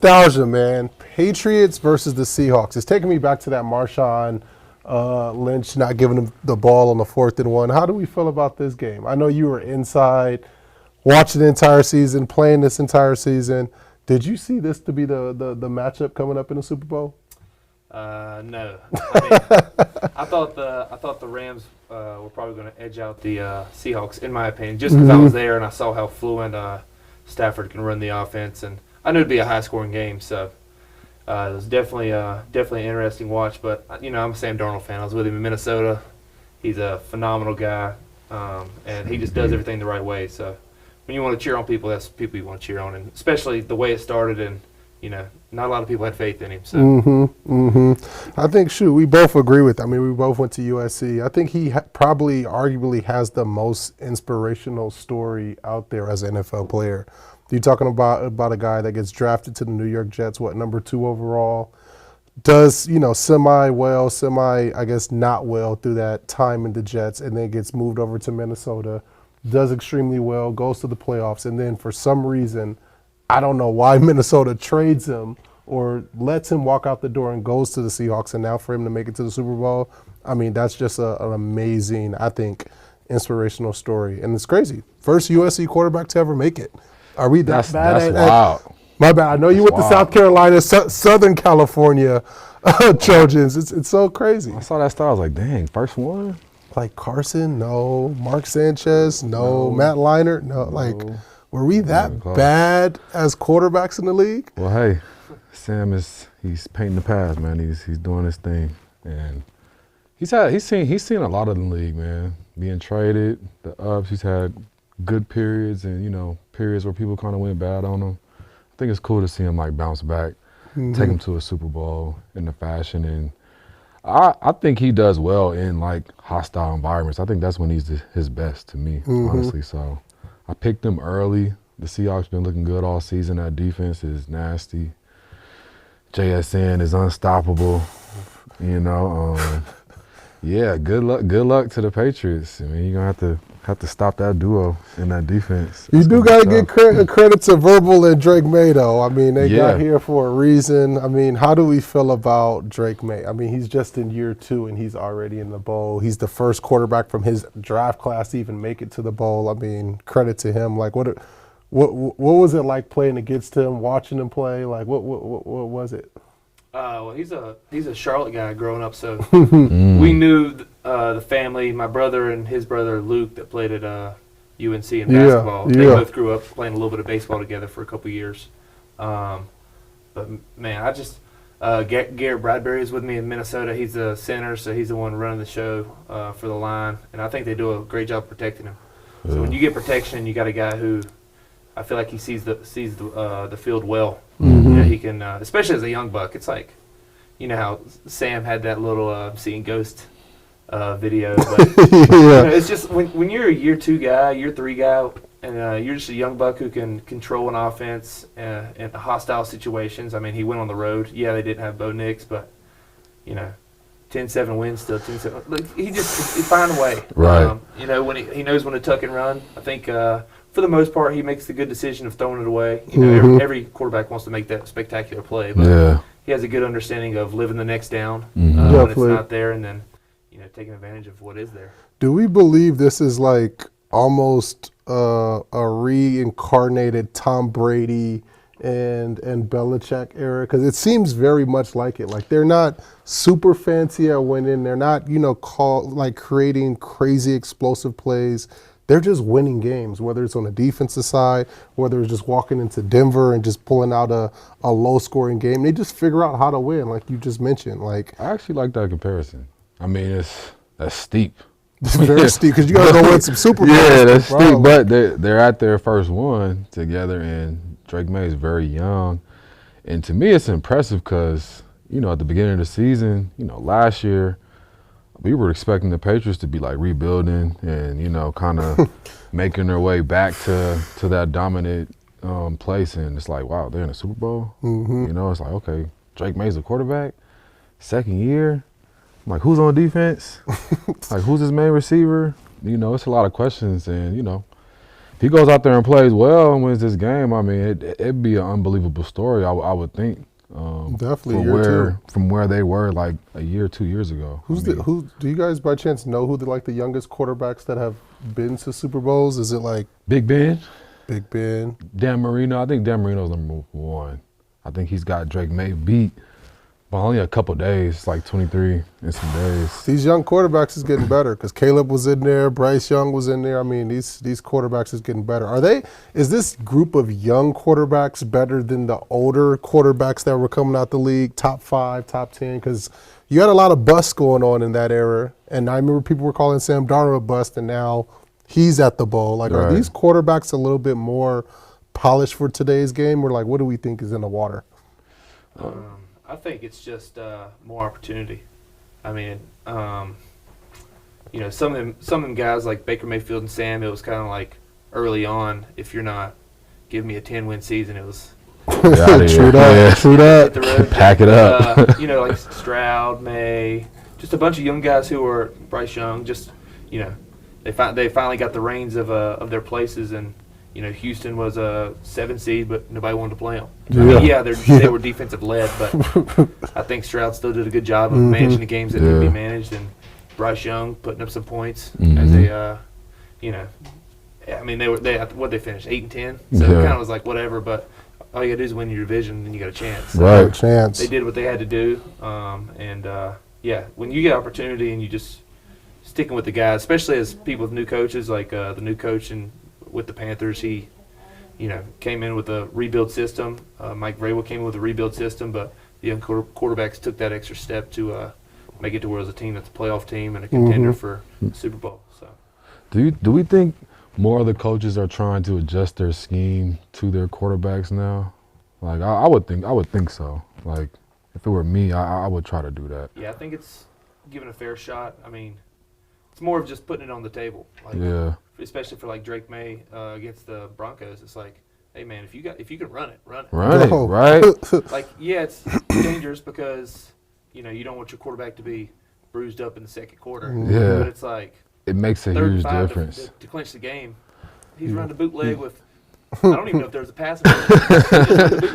Nostalgia, man. Patriots versus the Seahawks. It's taking me back to that Marshawn Lynch not giving him the ball on the 4th and 1. How do we feel about this game? I know you were inside, watching the entire season, playing this entire season. Did you see this to be the matchup coming up in the Super Bowl? No. I mean, I thought the Rams were probably going to edge out the Seahawks, in my opinion, just because I was there and I saw how fluent Stafford can run the offense, and I knew it'd be a high-scoring game. So it was definitely an interesting watch. But I'm a Sam Darnold fan. I was with him in Minnesota. He's a phenomenal guy, and he just does everything the right way. So when you want to cheer on people, that's people you want to cheer on, and especially the way it started, and not a lot of people had faith in him. So. I think, we both agree with that. I mean, we both went to USC. I think he probably, arguably, has the most inspirational story out there as an NFL player. You're talking about a guy that gets drafted to the New York Jets, number 2 overall, does, semi-well, I guess, not well through that time in the Jets, and then gets moved over to Minnesota, does extremely well, goes to the playoffs, and then for some reason, I don't know why Minnesota trades him or lets him walk out the door and goes to the Seahawks, and now for him to make it to the Super Bowl, I mean, that's just an amazing, I think, inspirational story. And it's crazy. First USC quarterback to ever make it. Are we that bad? That's wild. My bad. I know you went to South Carolina, Southern California Trojans. It's so crazy. I saw that star. I was like, dang, first one? Like Carson? No. Mark Sanchez? No. Matt Leinart? No. Like, were we that bad as quarterbacks in the league? Well, hey, Sam he's painting the path, man. He's doing his thing, and he's seen a lot of the league, man. Being traded, the ups. He's had good periods, and periods where people kind of went bad on him. I think it's cool to see him bounce back, take him to a Super Bowl in the fashion, and I think he does well in hostile environments. I think that's when he's his best to me, honestly. So I picked him early. The Seahawks been looking good all season. That defense is nasty. JSN is unstoppable. Yeah, good luck to the Patriots. I mean, you're gonna have to stop that duo in that defense. You do got to give credit to Verbal and Drake May, though. I mean, they got here for a reason. I mean, how do we feel about Drake May? I mean, he's just in year 2 and he's already in the bowl. He's the first quarterback from his draft class to even make it to the bowl. I mean, credit to him. What was it like playing against him, watching him play? What was it? Well, he's a Charlotte guy growing up, so we knew the family. My brother and his brother Luke that played at UNC in basketball. They both grew up playing a little bit of baseball together for a couple years. But man, I just Garrett Bradbury is with me in Minnesota. He's the center, so he's the one running the show for the line, and I think they do a great job protecting him. Yeah. So when you get protection, you got a guy who I feel like he sees the field well. He can, especially as a young buck. It's like, how Sam had that little seeing ghost video. But, it's just when you're a year 2 guy, year 3 guy, and you're just a young buck who can control an offense in hostile situations. I mean, he went on the road. Yeah, they didn't have Bo Nix, but 10-7 wins still 10-7. He find a way. Right. When he knows when to tuck and run. I think. For the most part, he makes the good decision of throwing it away. Every quarterback wants to make that spectacular play, but he has a good understanding of living the next down when it's not there, and then taking advantage of what is there. Do we believe this is almost a reincarnated Tom Brady and Belichick era? Because it seems very much like it. They're not super fancy at winning. They're not creating crazy explosive plays. They're just winning games, whether it's on the defensive side, whether it's just walking into Denver and just pulling out a low-scoring game. They just figure out how to win, like you just mentioned. I actually like that comparison. I mean, that's steep. It's very steep because you got to go win some Super Bowls. Yeah, that's steep, but they're at their first one together, and Drake May is very young. And to me, it's impressive because, at the beginning of the season, last year, we were expecting the Patriots to be rebuilding and, kind of making their way back to that dominant place. And it's wow, they're in the Super Bowl. It's okay, Drake May's a quarterback, second year. I'm who's on defense? Who's his main receiver? It's a lot of questions. And, if he goes out there and plays well and wins this game, I mean, it'd be an unbelievable story. I would think. Definitely. From where they were like a year, 2 years ago. Who do you guys by chance know who the youngest quarterbacks that have been to Super Bowls? Is it like Big Ben? Big Ben? Dan Marino. I think Dan Marino's number 1. I think he's got Drake May beat by only a couple days, like 23 and some days. These young quarterbacks is getting better because Caleb was in there, Bryce Young was in there. I mean, these quarterbacks is getting better. Is this group of young quarterbacks better than the older quarterbacks that were coming out the league, top 5, top 10? Because you had a lot of busts going on in that era. And I remember people were calling Sam Darnold a bust, and now he's at the bowl. Like, right. Are these quarterbacks a little bit more polished for today's game? Or, like, what do we think is in the water? I think it's just more opportunity. I mean, some of them guys like Baker Mayfield and Sam, it was kind of like early on, if you're not giving me a 10-win season, it was True that. hit the road. Pack it up. Like Stroud, May, just a bunch of young guys who were Bryce Young. Just they finally got the reins of their places, and Houston was a 7 seed, but nobody wanted to play them. Yeah. They were defensive led, but I think Stroud still did a good job of managing the games that need to be managed, and Bryce Young putting up some points as they, I mean, they finished 8-10, so it kind of was like whatever, but all you gotta do is win your division, and you got a chance. Right, chance. They did what they had to do, when you get opportunity and you just sticking with the guys, especially as people with new coaches, like the new coach with the Panthers, he, came in with a rebuild system. Mike Vrabel came in with a rebuild system, but the young quarterbacks took that extra step to make it to where it was a team that's a playoff team and a contender for the Super Bowl. So, do we think more of the coaches are trying to adjust their scheme to their quarterbacks now? Like, I would think so. Like, if it were me, I would try to do that. Yeah, I think it's given a fair shot. I mean, it's more of just putting it on the table. Like, especially for like Drake May against the Broncos, it's like, hey man, if you can run it. Run it, right? Like, yeah, it's dangerous because you don't want your quarterback to be bruised up in the second quarter. Yeah, but it's like it makes a huge difference to clinch the game. He's running a bootleg with. I don't even know if there's a pass.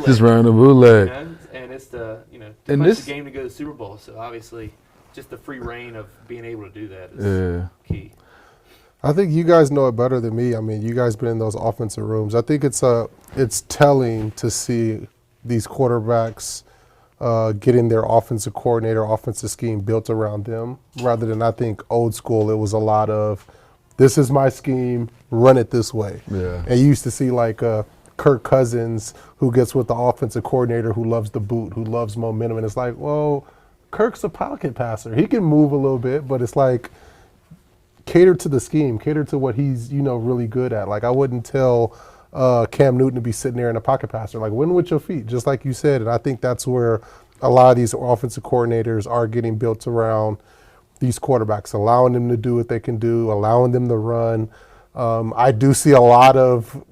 Just running a bootleg. And it's to clinch the game to go to the Super Bowl. So obviously, just the free reign of being able to do that is key. I think you guys know it better than me. I mean, you guys been in those offensive rooms. I think it's telling to see these quarterbacks getting their offensive coordinator, offensive scheme built around them, rather than I think old school. It was a lot of, this is my scheme, run it this way. Yeah. And you used to see like Kirk Cousins, who gets with the offensive coordinator, who loves the boot, who loves momentum, and it's like, well, Kirk's a pocket passer. He can move a little bit, but it's like, cater to the scheme, cater to what he's, really good at. Like, I wouldn't tell Cam Newton to be sitting there in a pocket passer. Like, win with your feet, just like you said. And I think that's where a lot of these offensive coordinators are getting built around these quarterbacks, allowing them to do what they can do, allowing them to run. I do see a lot of,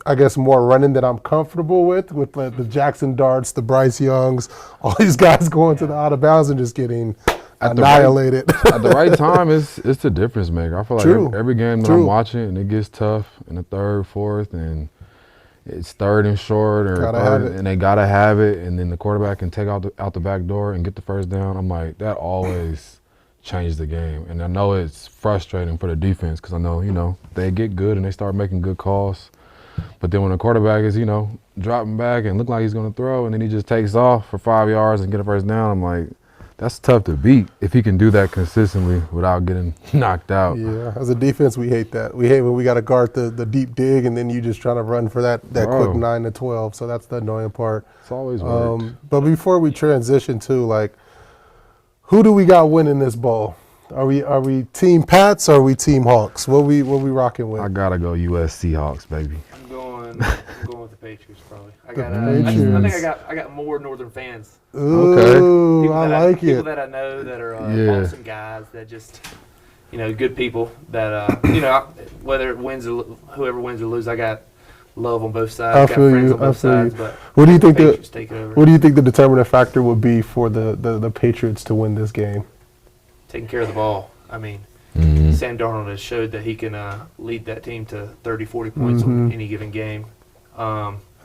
I guess, more running that I'm comfortable with the Jackson Darts, the Bryce Youngs, all these guys going to the out of bounds and just getting annihilated. At the right time, it's the difference maker. I feel like every game that I'm watching, and it gets tough in the third, fourth, and it's third and short, and they gotta have it, and then the quarterback can take out the back door and get the first down. I'm like, that always changes the game, and I know it's frustrating for the defense because I know they get good and they start making good calls, but then when the quarterback is dropping back and look like he's gonna throw, and then he just takes off for 5 yards and get a first down, I'm like, that's tough to beat if he can do that consistently without getting knocked out. Yeah, as a defense, we hate that. We hate when we got to guard the deep dig and then you just trying to run for that quick 9 to 12. So that's the annoying part. It's always worked. But before we transition to, like, who do we got winning this bowl? Are we Team Pats or are we Team Hawks? What we rocking with? I gotta go U.S. Seahawks, baby. I'm going with the Patriots probably. I got more Northern fans. Ooh, I like it. People that I know that are awesome guys that just, good people that, whether whoever wins or lose, I got love on both sides. I feel you. On both sides, but what do you think what do you think the determining factor would be for the Patriots to win this game? Taking care of the ball. I mean, Sam Darnold has showed that he can lead that team to 30, 40 points on any given game.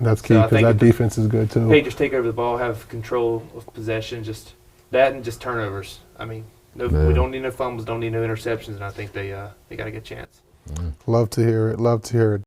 That's key because that defense is good too. Hey, just take over the ball, have control of possession, just that and just turnovers. I mean, we don't need no fumbles, don't need no interceptions, and I think they got a good chance. Love to hear it. Love to hear it.